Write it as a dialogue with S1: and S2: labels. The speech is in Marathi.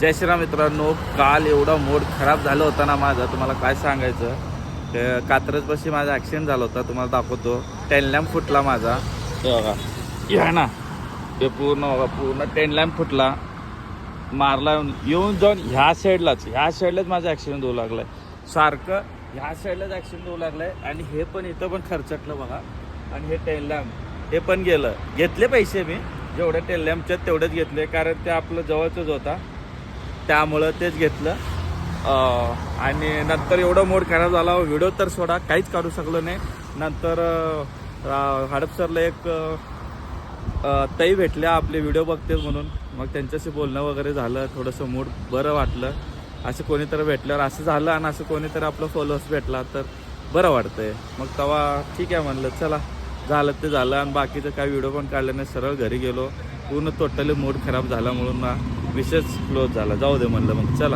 S1: जय श्रीराम मित्रांनो. काल एवढा मूड खराब झाला होता ना माझा, तुम्हाला काय सांगायचं. कात्रजपाशी माझा ॲक्सिडेंट झाला होता, तुम्हाला दाखवतो. टेन लॅम्प फुटला माझा, हे बघा, या ना, ते पूर्ण टेन लॅम्प फुटला, मारला येऊन जाऊन ह्या साईडलाच माझा ॲक्सिडेंट होऊ लागलाय. सारखं ह्या साईडलाच ॲक्सिडेंट होऊ लागलाय. आणि हे पण इथं पण खर्चटलं बघा. आणि हे टेन लॅम्प हे पण गेलं. घेतले पैसे मी जेवढे टेन लॅम्पचे तेवढेच घेतले, कारण ते आपलं जवळचंच होता, त्यामुळं तेच घेतलं. आणि नंतर एवढा मूड खराब झाला, व्हिडिओ तर सोडा काहीच काढू शकलो नाही. नंतर हडपसरला एक ताई भेटल्या, आपले व्हिडिओ बघतेच म्हणून. मग त्यांच्याशी बोलणं वगैरे झालं, थोडंसं मूड बरं वाटलं. असं कोणीतरी भेटल्यावर असं झालं, आणि असं कोणीतरी आपलं फॉलोअर्स भेटला तर बरं वाटतंय. मग तेव्हा ठीक आहे म्हणलं, चला झालं ते झालं. आणि बाकीचं काही व्हिडिओ पण काढलं नाही, सरळ घरी गेलो. पूर्ण टोटली मूड खराब झाला म्हणून ना विषयच क्लोज झाला. जाऊ दे म्हणलं, मग चला.